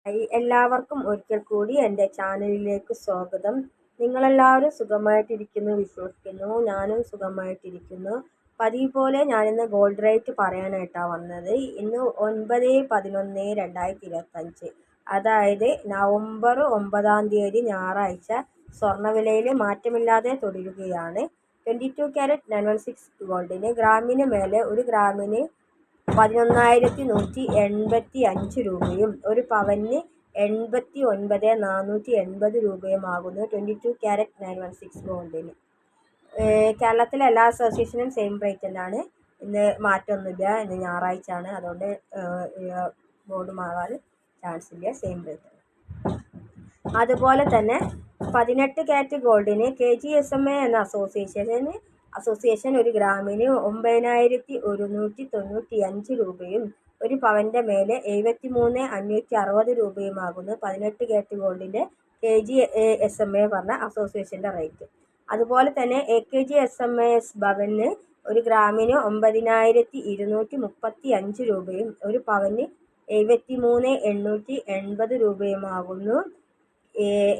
എല്ലാവർക്കും ഒരിക്കൽ കൂടി എൻ്റെ ചാനലിലേക്ക് സ്വാഗതം. നിങ്ങളെല്ലാവരും സുഖമായിട്ടിരിക്കുന്നു വിശ്വസിക്കുന്നു. ഞാനും സുഖമായിട്ടിരിക്കുന്നു. പതിവ് പോലെ ഞാനിന്ന് ഗോൾഡ് റേറ്റ് പറയാനായിട്ടാണ് വന്നത്. ഇന്ന് 9/11/2025, അതായത് നവംബർ 9 ഞായറാഴ്ച. സ്വർണ്ണവിലയിൽ മാറ്റമില്ലാതെ തുടരുകയാണ്. 22 ക്യാരറ്റ് 916 ഗോൾഡിന് ഗ്രാമിന് മേലെ 1 ഗ്രാമിന് 11,185 രൂപയും ഒരു പവന് 89,480 രൂപയുമാകുന്നു 22 ക്യാരറ്റ് 916 ഗോൾഡിന്. കേരളത്തിലെ എല്ലാ അസോസിയേഷനും സെയിം റേറ്റ് തന്നെയാണ്. ഇന്ന് മാറ്റമൊന്നുമില്ല. ഇന്ന് ഞായറാഴ്ച ആണ്, അതുകൊണ്ട് ബോർഡ് മാറാൻ ചാൻസ് ഇല്ല. Same rate. അതുപോലെ തന്നെ 18 ക്യാരറ്റ് ഗോൾഡിന് KGSMA എന്ന അസോസിയേഷൻ 1 ഗ്രാമിന് 9,195 രൂപയും ഒരു പവൻ്റെ മേലെ 73,560 രൂപയുമാകുന്നു 18 ക്യാരറ്റ് ഗോൾഡിൻ്റെ KGSMA പറഞ്ഞ അസോസിയേഷൻ്റെ റേറ്റ്. അതുപോലെ തന്നെ AKGSMAS ഭവന് 1 ഗ്രാമിന് 9,235 രൂപയും ഒരു പവന് 73,880 രൂപയുമാകുന്നു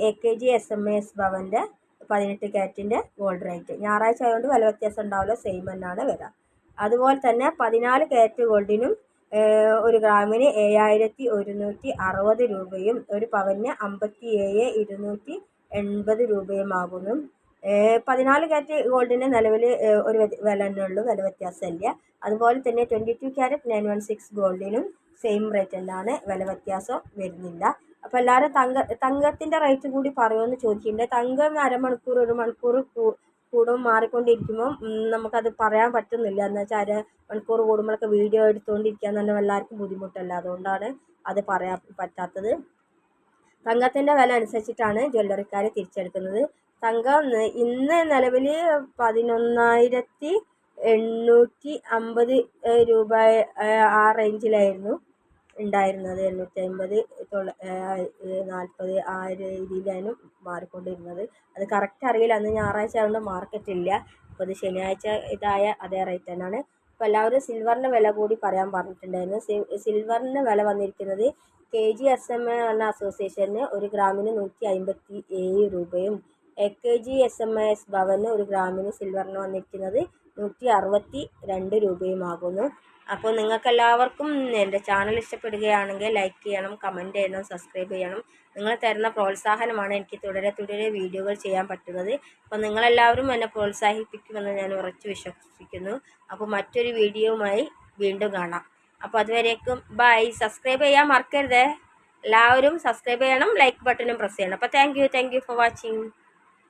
AKGSMAS ഭവൻ്റെ 18 ക്യാരറ്റിൻ്റെ ഗോൾഡ് റേറ്റ്. ഞായറാഴ്ച ആയതുകൊണ്ട് വില വ്യത്യാസം ഉണ്ടാവില്ല, സെയിം തന്നെയാണ് വില. അതുപോലെ തന്നെ 14 ക്യാരറ്റ് ഗോൾഡിനും 1 ഗ്രാമിന് 7,160 രൂപയും ഒരു പവന് 57,280 രൂപയുമാകുന്നു. 14 ക്യാരറ്റ് ഗോൾഡിന് നിലവിൽ ഒരു വില തന്നെ ഉള്ളൂ, വില വ്യത്യാസമില്ല. അതുപോലെ തന്നെ 22 ക്യാരറ്റ് 916 ഗോൾഡിനും സെയിം റേറ്റ് തന്നെയാണ്, വില വ്യത്യാസം വരുന്നില്ല. അപ്പോൾ എല്ലാവരും തങ്കത്തിൻ്റെ റേറ്റ് കൂടി പറയുമെന്ന് ചോദിച്ചിട്ടുണ്ട്. തങ്കം അരമണിക്കൂർ 1 മണിക്കൂർ കൂടും മാറിക്കൊണ്ടിരിക്കുമ്പോൾ നമുക്കത് പറയാൻ പറ്റുന്നില്ല. എന്ന് വെച്ചാൽ അരമണിക്കൂർ കൂടുമ്പോഴൊക്കെ വീഡിയോ എടുത്തുകൊണ്ടിരിക്കാൻ തന്നെ എല്ലാവർക്കും ബുദ്ധിമുട്ടല്ല, അതുകൊണ്ടാണ് അത് പറയാൻ പറ്റാത്തത്. തങ്കത്തിൻ്റെ വില അനുസരിച്ചിട്ടാണ് ജ്വല്ലറിക്കാർ തിരിച്ചെടുക്കുന്നത്. തങ്കം ഇന്ന് നിലവിൽ 11,850 രൂപ ആ റേഞ്ചിലായിരുന്നു ഉണ്ടായിരുന്നത്. 850, 40 ആ രീതിയിലാണ് മാറിക്കൊണ്ടിരുന്നത്. അത് കറക്റ്റ് അറിയില്ല. അന്ന് ഞായറാഴ്ച ആയതുകൊണ്ട് മാർക്കറ്റ് ഇല്ല. അപ്പോൾ അത് ശനിയാഴ്ച ഇതായ അതേ റേറ്റ് തന്നെയാണ്. അപ്പോൾ എല്ലാവരും സിൽവറിൻ്റെ വില കൂടി പറയാൻ പറഞ്ഞിട്ടുണ്ടായിരുന്നു. സിൽവറിൻ്റെ വില വന്നിരിക്കുന്നത് KGSMA എന്ന അസോസിയേഷന് 1 ഗ്രാമിന് 157 രൂപയും AKGSMAS ഭവന് 1 ഗ്രാമിന് സിൽവറിന് വന്നിരിക്കുന്നത് 162 രൂപയുമാകുന്നു. അപ്പോൾ നിങ്ങൾക്കെല്ലാവർക്കും എൻ്റെ ചാനൽ ഇഷ്ടപ്പെടുകയാണെങ്കിൽ ലൈക്ക് ചെയ്യണം, കമൻറ്റ് ചെയ്യണം, സബ്സ്ക്രൈബ് ചെയ്യണം. നിങ്ങൾ തരുന്ന പ്രോത്സാഹനമാണ് എനിക്ക് തുടരെ വീഡിയോകൾ ചെയ്യാൻ പറ്റുന്നത്. അപ്പോൾ നിങ്ങളെല്ലാവരും എന്നെ പ്രോത്സാഹിപ്പിക്കുമെന്ന് ഞാൻ ഉറച്ചു വിശ്വസിക്കുന്നു. അപ്പോൾ മറ്റൊരു വീഡിയോയുമായി വീണ്ടും കാണാം. അപ്പോൾ അതുവരേക്കും ബൈ. സബ്സ്ക്രൈബ് ചെയ്യാൻ മറക്കരുത്. എല്ലാവരും സബ്സ്ക്രൈബ് ചെയ്യണം, ലൈക്ക് ബട്ടണും പ്രസ് ചെയ്യണം. അപ്പോൾ താങ്ക് യു ഫോർ വാച്ചിങ്.